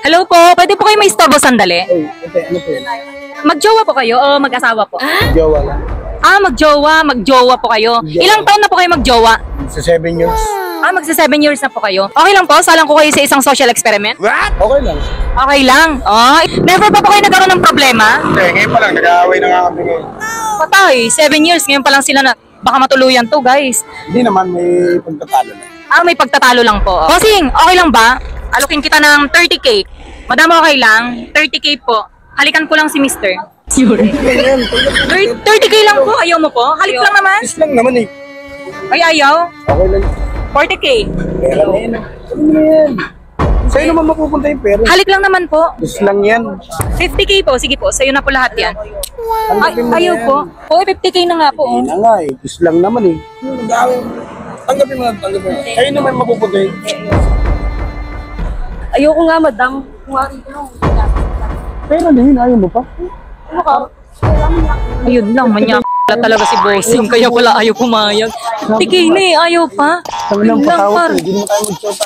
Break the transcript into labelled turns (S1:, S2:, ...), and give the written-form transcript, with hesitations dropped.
S1: Hello po, pwede po kayo may istorbo sandali?
S2: Ay, okay, ano po yun?
S1: Magjowa po kayo o mag-asawa po?
S2: Jowa lang.
S1: Magjowa po kayo.
S2: Jowa.
S1: Ilang taon na po kayo magjowa?
S2: Sa 7 years.
S1: Magsa 7 years na po kayo. Okay lang po, salang ko kayo sa isang social experiment?
S2: Okay lang.
S1: Okay lang. Never pa po kayo nagkaroon ng problema?
S2: Hindi, ngayon pa lang, nag-aaway na nga kami ngayon.
S1: Patay, 7 years, ngayon pa lang sila na, baka matuluyan to guys.
S2: Hindi naman, may pagtatalo na.
S1: May pagtatalo lang po. Bossing, okay lang ba? Alukin kita ng 30k. Madam, okay lang? 30k po. Halikan ko lang si mister. Sure. 30k lang po, ayaw mo po? Halik lang naman.
S2: Is lang naman eh.
S1: Ay, ayaw?
S2: Okay lang.
S1: 40k.
S2: Pera na yan. Ano na yan? Sa'yo naman mapupunta yung pera.
S1: Halik lang naman po.
S2: Is lang yan.
S1: 50k po, sige po, sa'yo na po lahat yan.
S2: Tanggapin mo na
S1: Ayaw
S2: yan.
S1: po. 50k na nga po.
S2: Ayun na nga eh. Is lang naman eh. Tanggapin mo na, tanggapin mo. Sa'yo naman mapupunta yung
S1: Ayoko nga, madam.
S2: pera na yun, ayaw mo pa?
S1: Ayun lang, manya talaga si bossing, kaya pala ayaw pumayag. Tikay na eh, ayaw pa.
S2: Sabi lang
S1: Yun lang,
S2: patawag
S1: par.
S2: ko, hindi mo tayo mag-shota.